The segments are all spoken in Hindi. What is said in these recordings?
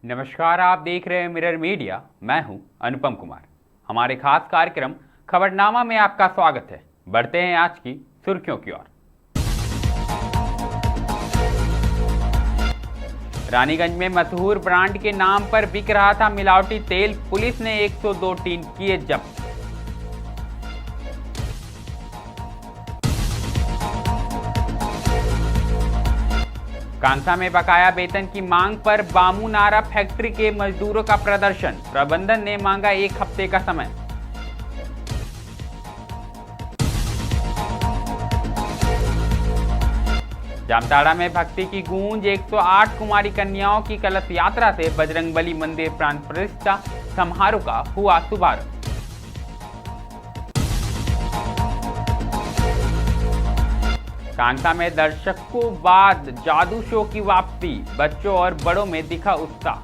नमस्कार, आप देख रहे हैं मिरर मीडिया। मैं हूं अनुपम कुमार। हमारे खास कार्यक्रम खबरनामा में आपका स्वागत है। बढ़ते हैं आज की सुर्खियों की ओर। रानीगंज में मशहूर ब्रांड के नाम पर बिक रहा था मिलावटी तेल। पुलिस ने 102 टीन किए जब्त। कांसा में बकाया वेतन की मांग पर बामू नारा फैक्ट्री के मजदूरों का प्रदर्शन। प्रबंधन ने मांगा 1 हफ्ते का समय। जामताड़ा में भक्ति की गूंज। 108 कुमारी कन्याओं की कलश यात्रा से बजरंगबली मंदिर प्राण प्रतिष्ठा समारोह का हुआ शुभारंभ। कांसा में दर्शकों बाद जादू शो की वापसी। बच्चों और बड़ों में दिखा उत्साह।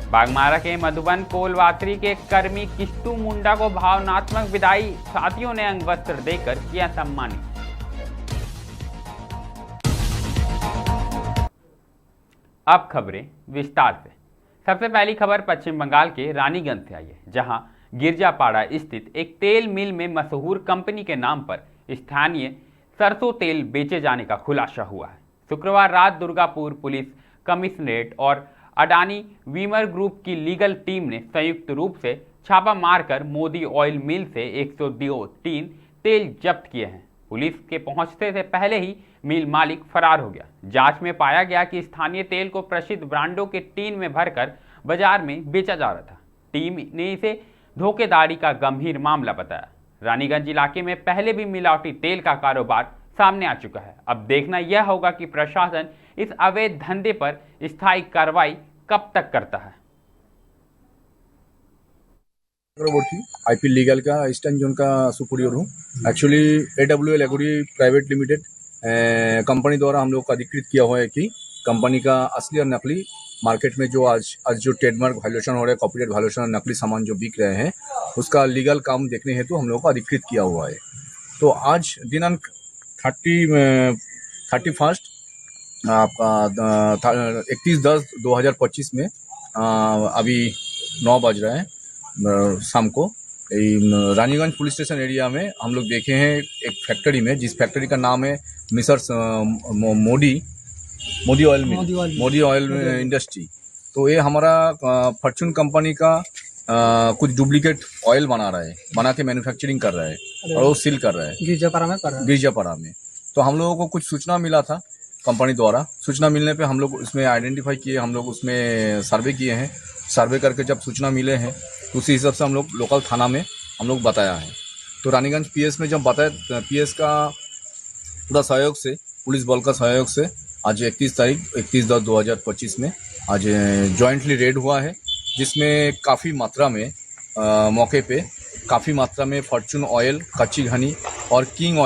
बागमारा के मधुबन कोलवात्री के कर्मी किस्तू मुंडा को भावनात्मक विदाई। साथियों ने अंग वस्त्र देकर किया सम्मानित। अब खबरें विस्तार से। सबसे पहली खबर पश्चिम बंगाल के रानीगंज से आई है, जहां गिरजापाड़ा स्थित एक तेल मिल में मशहूर कंपनी के नाम पर स्थानीय सरसों तेल बेचे जाने का खुलासा हुआ है। शुक्रवार रात दुर्गापुर पुलिस कमिश्नरेट और अडानी वीमर ग्रुप की लीगल टीम ने संयुक्त रूप से छापा मारकर मोदी ऑयल मिल से 102 टीन तेल जब्त किए हैं। पुलिस के पहुंचने से पहले ही मिल मालिक फरार हो गया। जांच में पाया गया कि स्थानीय तेल को प्रसिद्ध ब्रांडों के टीन में भरकर बाजार में बेचा जा रहा था। टीम ने इसे धोखेधड़ी का गंभीर मामला बताया। रानीगंज इलाके में पहले भी मिलावटी तेल का कारोबार सामने आ चुका है। अब देखना यह होगा कि प्रशासन इस अवैध धंधे पर स्थायी कार्रवाई कब तक करता है। आईपी लीगल का ईस्टर्न जोन का सुपीरियर हूँ। Actually AWL agri private limited company द्वारा हम लोग को अधिकृत किया हुआ है कि कंपनी का असली और नकली मार्केट में जो आज जो ट्रेडमार्क वायलेशन हो रहा है, कॉपीराइट वायलेशन और नकली सामान जो बिक रहे हैं, उसका लीगल काम देखने हेतु हम लोग को अधिकृत किया हुआ है। तो आज दिनांक 31 आपका 31/10/2025 में अभी 9 बज रहे हैं शाम को रानीगंज पुलिस स्टेशन एरिया में हम लोग देखे हैं एक फैक्ट्री में, जिस फैक्ट्री का नाम है मिसर्स मोदी ऑयल इंडस्ट्री। तो ये हमारा फॉर्च्यून कंपनी का कुछ डुप्लीकेट ऑयल बना के मैन्युफैक्चरिंग कर रहा है और वो सील कर रहा है गिरजापाड़ा में। तो हम लोगों को कुछ सूचना मिला था कंपनी द्वारा। सूचना मिलने पे हम लोग उसमें आइडेंटिफाई किए, हम लोग उसमें सर्वे किए हैं। सर्वे करके जब सूचना मिले हैं तो उसी हिसाब से हम लोग लोकल थाना में हम लोग बताया है। तो रानीगंज PS में जब बताया, PS का पूरा सहयोग से, पुलिस बल का सहयोग से आज 31/10/2025 में आज जॉइंटली रेड हुआ है, जिसमें काफ़ी मात्रा में मौके पे काफ़ी मात्रा में फॉर्च्यून ऑयल, कच्ची घनी और किंग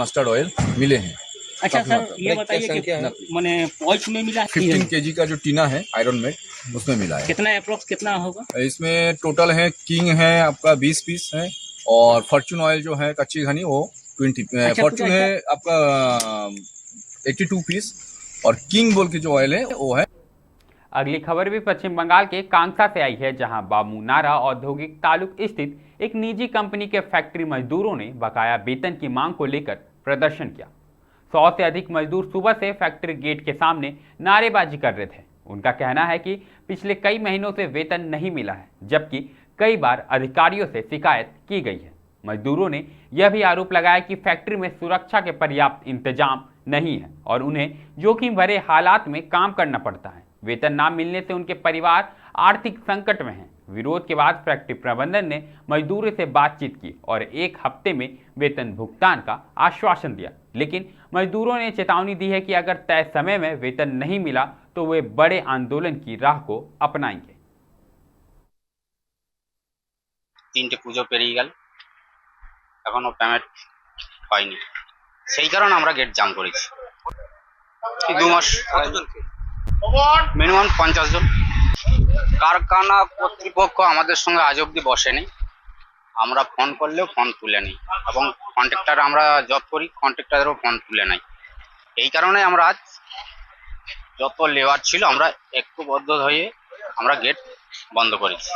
मस्टर्ड ऑयल मिले हैं। अच्छा सर, ये बताइए कि मैंने पॉइंट में मिला 15 kg का जो टीना है आयरन मेड, उसमें मिला है। कितना अप्रोक्स कितना होगा इसमें? टोटल है किंग है आपका 20 पीस है और फॉर्च्यून ऑयल जो है कच्ची घनी वो 20। फॉर्च्यून है आपका 82 पीस और किंग बोल के जो ऑयल है वो है। अगली खबर भी पश्चिम बंगाल के कांसा से आई है, जहां बामू नारा औद्योगिक तालुक स्थित एक निजी कंपनी के फैक्ट्री मजदूरों ने बकाया वेतन की मांग को लेकर प्रदर्शन किया। 100 से अधिक मजदूर सुबह से फैक्ट्री गेट के सामने नारेबाजी कर रहे थे। उनका कहना है कि पिछले कई महीनों से वेतन नहीं मिला है, जबकि कई बार अधिकारियों से शिकायत की गई है। मजदूरों ने यह भी आरोप लगाया कि फैक्ट्री में सुरक्षा के पर्याप्त इंतजाम नहीं है और उन्हें जोखिम भरे हालात में काम करना पड़ता है। वेतन न मिलने से उनके परिवार आर्थिक संकट में हैं। विरोध के बाद फैक्ट्री प्रबंधन ने मजदूरों से बातचीत की और 1 हफ्ते में वेतन भुगतान का आश्वासन दिया, लेकिन मजदूरों ने चेतावनी दी है कि अगर तय समय में वेतन नहीं मिला तो वे बड़े आंदोलन की राह को अपनाएंगे। 3টে পুজো পেরিয়ে গেল, এখনো পেমেন্ট হয়নি। সেই কারণে আমরা গেট জাম করেছি। 2 মাস মিনিমাম 50 জন। কারখানা কর্তৃপক্ষ আমাদের সঙ্গে আজ অব্দি বসেনি। আমরা ফোন করলেও ফোন তুলে নেই, এবং কন্ট্রাক্টর আমরা জব করি, কন্ট্রাক্টরেরও ফোন তুলে নাই। এই কারণে আমরা আজ যত লেবার ছিল আমরা ঐক্যবদ্ধ হয়ে আমরা গেট বন্ধ করেছি।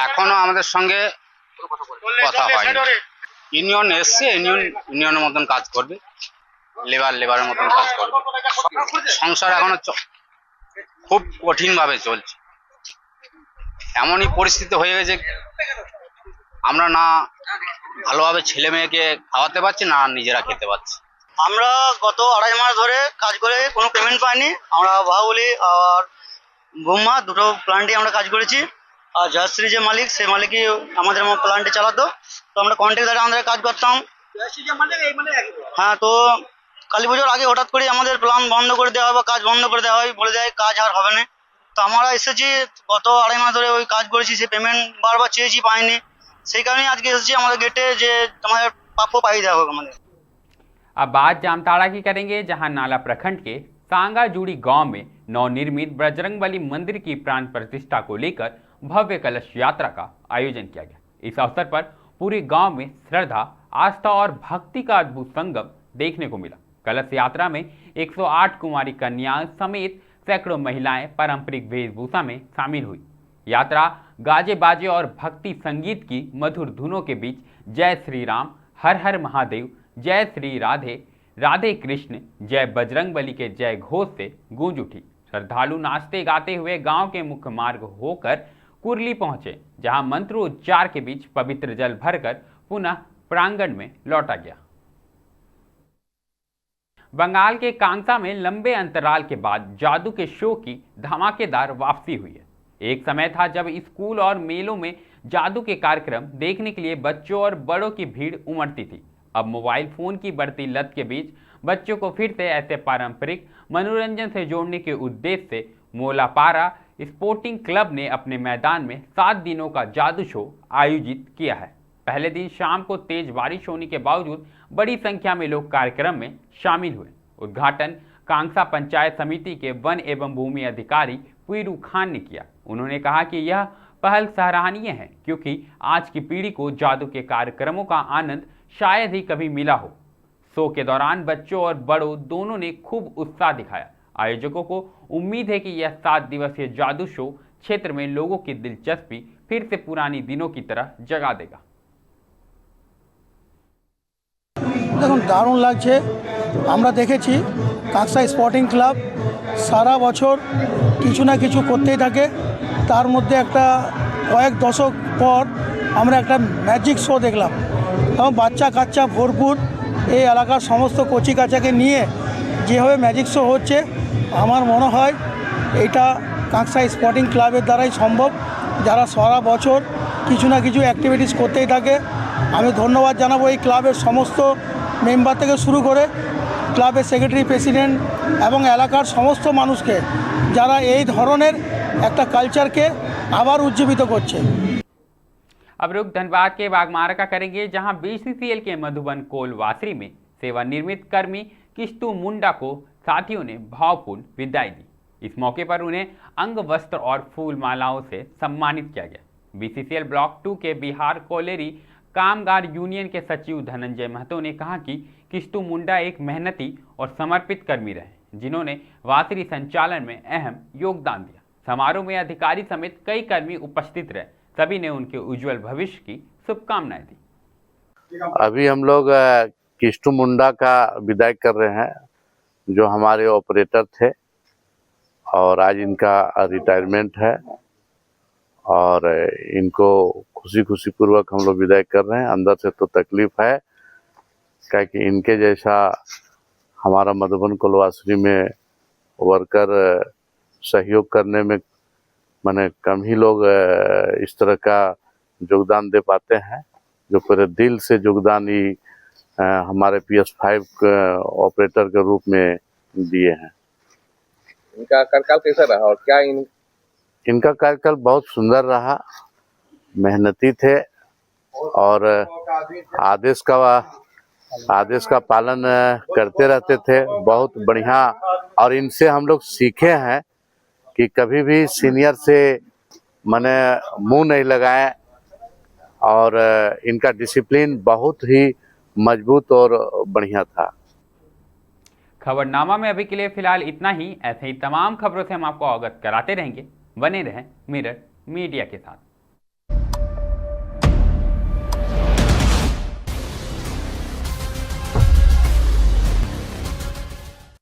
এখনো আমাদের সঙ্গে কথা হয়নি। ইউনিয়ন এসছে, ইউনিয়নের মতন কাজ করবে, লেবারের মতন কাজ করবে। সংসার এখনো খুব কঠিন ভাবে চলছে। এমনই পরিস্থিতি হয়ে গেছে, আমরা না ভালোভাবে ছেলে মেয়েকে খাওয়াতে পারছি, না নিজেরা খেতে পারছি। আমরা গত 2.5 মাস ধরে কাজ করে কোনো পেমেন্ট পাইনি। আমরা বাহুবলী আর ব্রহ্মা দুটো প্লান্টে আমরা কাজ করেছি। আর জয়শ্রী যে মালিক, সেই মালিকই আমাদের প্লান্টে চালাতো। তো আমরা কন্ট্রাক্ট দ্বারা আমাদের কাজ করতাম। হ্যাঁ, তো কালী পুজোর আগে হঠাৎ করে আমাদের প্ল্যান বন্ধ করে দেওয়া হয় বা কাজ বন্ধ করে দেওয়া হয়, বলে দেয় কাজ আর হবে না। তো আমরা এসেছি, গত 2.5 মাস ধরে ওই কাজ করেছি, সে পেমেন্ট বারবার চেয়েছি, পাইনি। সেই কারণেই আজকে এসেছি আমাদের গেটে, যে আমাদের প্রাপ্য পাই দেওয়া হোক আমাদের। अब बात जामताड़ा की करेंगे, जहां नाला प्रखंड के सांगाजूड़ी गांव में नवनिर्मित बजरंगबली मंदिर की प्राण प्रतिष्ठा को लेकर भव्य कलश यात्रा का आयोजन किया गया। इस अवसर पर पूरे गांव में श्रद्धा, आस्था और भक्ति का अद्भुत संगम देखने को मिला। कलश यात्रा में 108 कुमारी कन्याओं समेत सैकड़ों महिलाएं पारंपरिक वेशभूषा में शामिल हुई। यात्रा गाजे बाजे और भक्ति संगीत की मधुर धुनों के बीच जय श्री राम, हर हर महादेव, जय श्री राधे, राधे कृष्ण, जय बजरंगबली के जय घोष से गूंज उठी। श्रद्धालु नाचते गाते हुए गांव के मुख्य मार्ग होकर कुरली पहुंचे, जहां मंत्रोच्चार के बीच पवित्र जल भरकर पुनः प्रांगण में लौटा गया। बंगाल के कांगता में लंबे अंतराल के बाद जादू के शो की धमाकेदार वापसी हुई है। एक समय था जब स्कूल और मेलों में जादू के कार्यक्रम देखने के लिए बच्चों और बड़ों की भीड़ उमड़ती थी। अब मोबाइल फोन की बढ़ती लत के बीच बच्चों को फिर से ऐसे पारंपरिक मनोरंजन से जोड़ने के उद्देश्य से मोलापारा स्पोर्टिंग क्लब ने अपने मैदान में 7 दिनों का जादू शो आयोजित किया है। पहले दिन शाम को तेज बारिश होने के बावजूद बड़ी संख्या में लोग कार्यक्रम में शामिल हुए। उद्घाटन कांगसा पंचायत समिति के वन एवं भूमि अधिकारी पीरू खान ने किया। उन्होंने कहा कि यह पहल सराहनीय है, क्योंकि आज की पीढ़ी को जादू के कार्यक्रमों का आनंद शायद ही कभी मिला हो। शो के दौरान बच्चों और बड़ों दोनों ने खूब उत्साह दिखाया। आयोजकों को उम्मीद है कि यह 7 दिवसीय जादू शो क्षेत्र में लोगों की दिलचस्पी फिर से पुरानी दिनों की तरह जगा देगा। দেখুন, দারুণ লাগছে। আমরা দেখেছি কাঁকসা স্পোর্টিং ক্লাব সারা বছর কিছু না কিছু করতেই থাকে। তার মধ্যে একটা কয়েক দশক পর আমরা একটা ম্যাজিক শো দেখলাম, এবং বাচ্চা কাচ্চা ভরপুর এই এলাকার সমস্ত কচি কাচাকে নিয়ে যেভাবে ম্যাজিক শো হচ্ছে, আমার মনে হয় এটা কাঁকসা স্পোর্টিং ক্লাবের দ্বারাই সম্ভব, যারা সারা বছর কিছু না কিছু অ্যাক্টিভিটিস করতেই থাকে। আমি ধন্যবাদ জানাবো এই ক্লাবের সমস্ত মেম্বার থেকে শুরু করে ক্লাবের সেক্রেটারি, প্রেসিডেন্ট এবং এলাকার সমস্ত মানুষকে, যারা এই ধরনের একটা কালচারকে আবার উজ্জীবিত করছে। अब रुख धनबाद के बागमारा का करेंगे, जहां बीसीसीएल के मधुबन कोलवासरी में सेवानिवृत्त कर्मी किस्तु मुंडा को साथियों ने भावपूर्ण विदाई दी। इस मौके पर उन्हें अंग वस्त्र और फूल मालाओं से सम्मानित किया गया। बीसीसीएल ब्लॉक 2 के बिहार कोलेरी कामगार यूनियन के सचिव धनंजय महतो ने कहा कि किस्तु मुंडा एक मेहनती और समर्पित कर्मी रहे, जिन्होंने वासरी संचालन में अहम योगदान दिया। समारोह में अधिकारी समेत कई कर्मी उपस्थित रहे। सभी ने उनके उज्जवल भविष्य की शुभकामनाएं दी। अभी हम लोग किस्तु मुंडा का विदाई कर रहे हैं, जो हमारे ऑपरेटर थे, और आज इनका रिटायरमेंट है, और इनको खुशी खुशी पूर्वक हम लोग विदाई कर रहे हैं। अंदर से तो तकलीफ है, क्या कि इनके जैसा हमारा मधुबन कोलवासरी में वर्कर सहयोग करने में माने कम ही लोग इस तरह का योगदान दे पाते हैं, जो पूरे दिल से योगदान ही हमारे PS5 ऑपरेटर के रूप में दिए हैं। इनका कार्यकाल कैसा रहा और क्या इनका कार्यकाल बहुत सुंदर रहा। मेहनती थे और आदेश का पालन करते रहते थे। बहुत बढ़िया। और इनसे हम लोग सीखे हैं कि कभी भी सीनियर से माने मुंह नहीं लगाएं, और इनका डिसिप्लिन बहुत ही मजबूत और बढ़िया था। खबरनामा में अभी के लिए फिलहाल इतना ही। ऐसे ही तमाम खबरों से हम आपको अवगत कराते रहेंगे। बने रहें मिरर मीडिया के साथ।